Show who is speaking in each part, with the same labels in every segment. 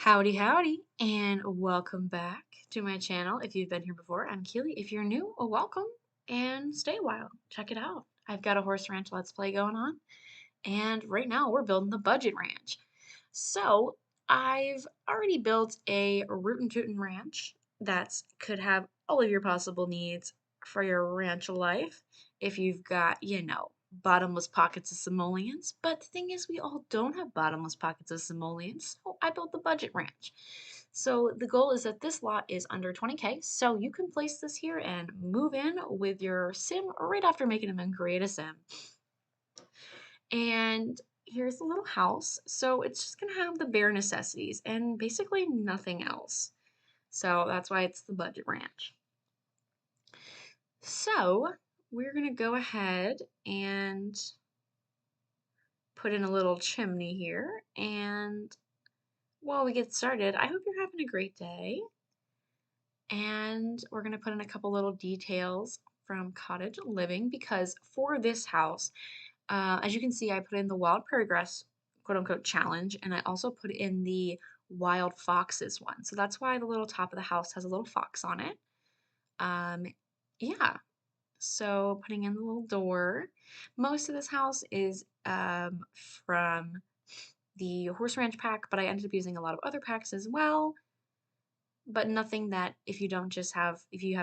Speaker 1: Howdy, howdy, and welcome back to my channel. If you've been here before, I'm Keely. If you're new, welcome and stay a while. Check it out. I've got a horse ranch let's play going on, and right now we're building the budget ranch. So I've already built a rootin' tootin' ranch that could have all of your possible needs for your ranch life. If you've got, bottomless pockets of simoleons. But the thing is, we all don't have bottomless pockets of simoleons, so I built the budget ranch. So the goal is that this lot is under 20K, so you can place this here and move in with your sim right after making them and create a sim. And here's the little house. So it's just gonna have the bare necessities and basically nothing else. So that's why it's the budget ranch. So we're gonna go ahead and put in a little chimney here. And while we get started, I hope you're having a great day. And we're gonna put in a couple little details from cottage living because for this house, as you can see, I put in the wild progress quote unquote challenge, and I also put in the wild foxes one. So that's why the little top of the house has a little fox on it. Um, yeah, so putting in the little door. Most of this house is from the horse ranch pack, but I ended up using a lot of other packs as well. But nothing that if you have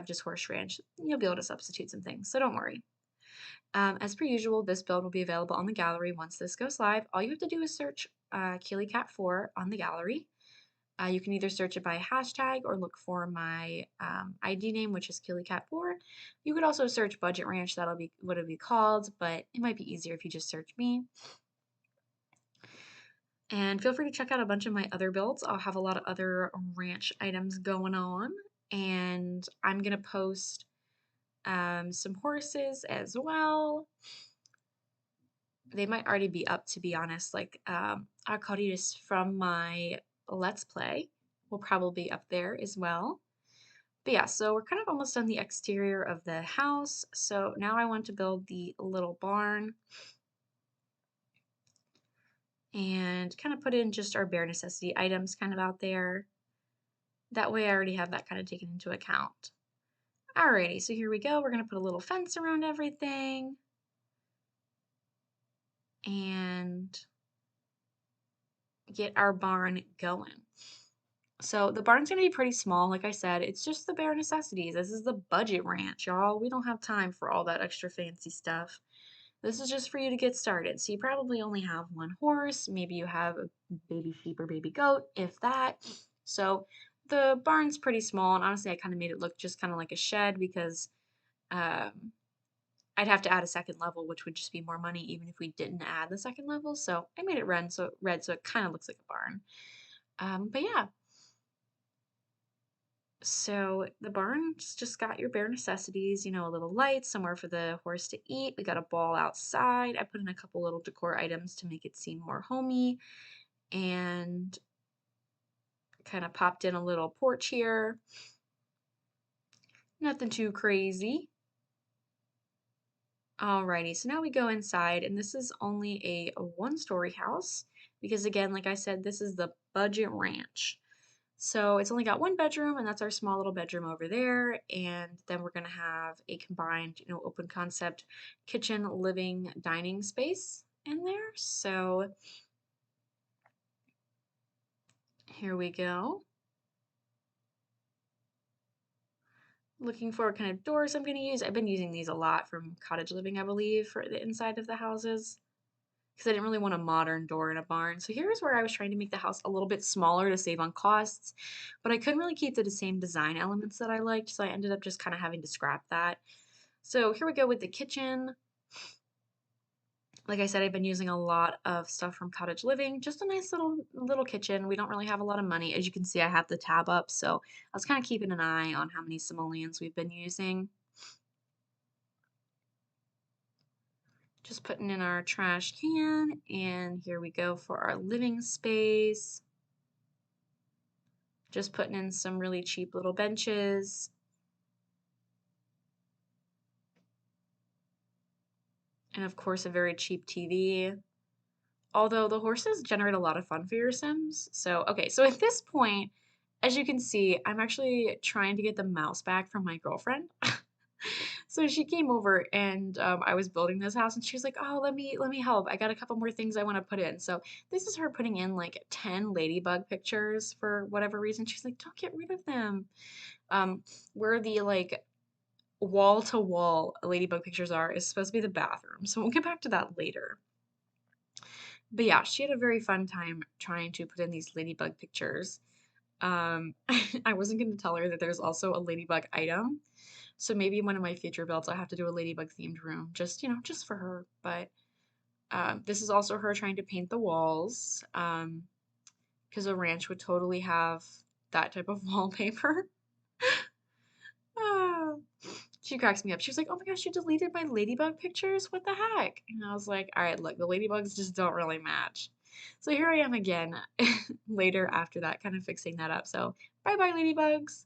Speaker 1: just horse ranch, you'll be able to substitute some things. So don't worry. As per usual, this build will be available on the gallery once this goes live. All you have to do is search KeelyCat4 on the gallery. You can either search it by hashtag or look for my ID name, which is KeelyCat4. You could also search Budget Ranch, that'll be what it'll be called, but it might be easier if you just search me. And feel free to check out a bunch of my other builds. I'll have a lot of other ranch items going on. And I'm going to post some horses as well. They might already be up, to be honest. Like our coyotes from my Let's Play will probably be up there as well. But yeah, so we're kind of almost done the exterior of the house. So now I want to build the little barn and kind of put in just our bare necessity items kind of out there. That way I already have that kind of taken into account. Alrighty, so here we go. We're going to put a little fence around everything. And get our barn going. So the barn's going to be pretty small. Like I said, it's just the bare necessities. This is the budget ranch, y'all. We don't have time for all that extra fancy stuff. This is just for you to get started. So you probably only have one horse. Maybe you have a baby sheep or baby goat, if that. So the barn's pretty small. And honestly, I kind of made it look just kind of like a shed because um, I'd have to add a second level, which would just be more money even if we didn't add the second level. So I made it red so it kind of looks like a barn. But yeah, so the barn's just got your bare necessities, a little light, somewhere for the horse to eat. We got a ball outside. I put in a couple little decor items to make it seem more homey and kind of popped in a little porch here. Nothing too crazy. Alrighty, so now we go inside, and this is only a one-story house because, again, like I said, this is the budget ranch. So it's only got one bedroom, and that's our small little bedroom over there. And then we're going to have a combined, open concept kitchen, living, dining space in there. So here we go. Looking for what kind of doors I'm going to use. I've been using these a lot from cottage living, I believe, for the inside of the houses, because I didn't really want a modern door in a barn. So here's where I was trying to make the house a little bit smaller to save on costs, but I couldn't really keep the same design elements that I liked, so I ended up just kind of having to scrap that. So here we go with the kitchen. Like I said, I've been using a lot of stuff from Cottage Living, just a nice little kitchen. We don't really have a lot of money. As you can see, I have the tab up, so I was kind of keeping an eye on how many simoleons we've been using. Just putting in our trash can, and here we go for our living space. Just putting in some really cheap little benches. And of course, a very cheap TV. Although the horses generate a lot of fun for your Sims. So, okay, so at this point, as you can see, I'm actually trying to get the mouse back from my girlfriend. So she came over and I was building this house and she was like, "Oh, let me help. I got a couple more things I want to put in." So this is her putting in like 10 ladybug pictures for whatever reason. She's like, "Don't get rid of them." Um, where the like wall to wall ladybug pictures are is supposed to be the bathroom. So we'll get back to that later. But yeah, she had a very fun time trying to put in these ladybug pictures. Um, I wasn't going to tell her that there's also a ladybug item. So maybe in one of my future builds, I'll have to do a ladybug themed room, just, just for her. But this is also her trying to paint the walls, because a ranch would totally have that type of wallpaper. Ah, she cracks me up. She was like, "Oh my gosh, you deleted my ladybug pictures? What the heck?" And I was like, "All right, look, the ladybugs just don't really match." So here I am again later after that, kind of fixing that up. So bye bye, ladybugs.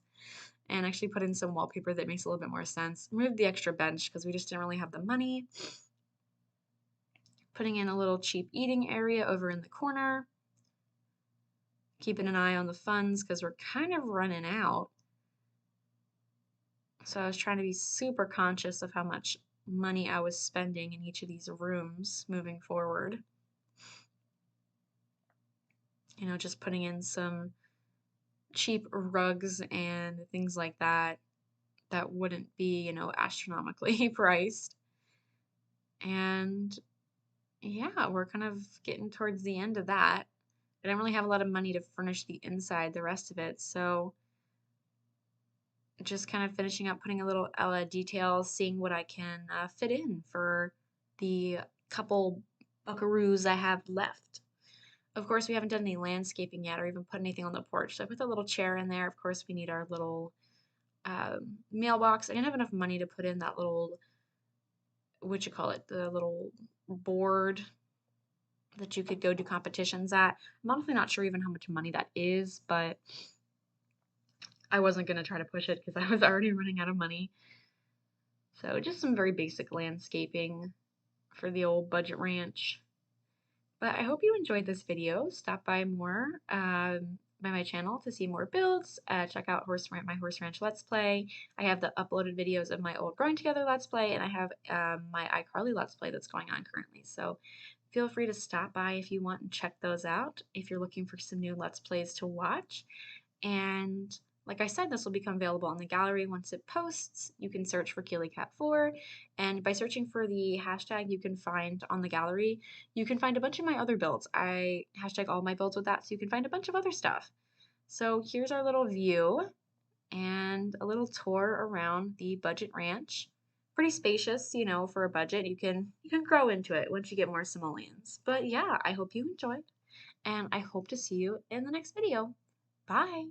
Speaker 1: And actually put in some wallpaper that makes a little bit more sense. Moved the extra bench because we just didn't really have the money. Putting in a little cheap eating area over in the corner. Keeping an eye on the funds because we're kind of running out. So I was trying to be super conscious of how much money I was spending in each of these rooms moving forward. Just putting in some cheap rugs and things like that that wouldn't be, astronomically priced. And yeah, we're kind of getting towards the end of that. I don't really have a lot of money to furnish the inside, the rest of it. So just kind of finishing up, putting a little detail, seeing what I can fit in for the couple buckaroos I have left. Of course, we haven't done any landscaping yet or even put anything on the porch. So I put the little chair in there. Of course, we need our little mailbox. I didn't have enough money to put in that little, what you call it, the little board that you could go do competitions at. I'm honestly not sure even how much money that is, but I wasn't going to try to push it because I was already running out of money. So just some very basic landscaping for the old budget ranch. But I hope you enjoyed this video. Stop by more by my channel to see more builds. Check out my Horse Ranch Let's Play. I have the uploaded videos of my old Growing Together Let's Play, and I have my iCarly Let's Play that's going on currently. So feel free to stop by if you want and check those out if you're looking for some new Let's Plays to watch. And like I said, this will become available on the gallery once it posts. You can search for KeelyCat4, and by searching for the hashtag you can find on the gallery, you can find a bunch of my other builds. I hashtag all my builds with that, so you can find a bunch of other stuff. So here's our little view and a little tour around the budget ranch. Pretty spacious, for a budget. You can grow into it once you get more simoleons. But yeah, I hope you enjoyed, and I hope to see you in the next video. Bye!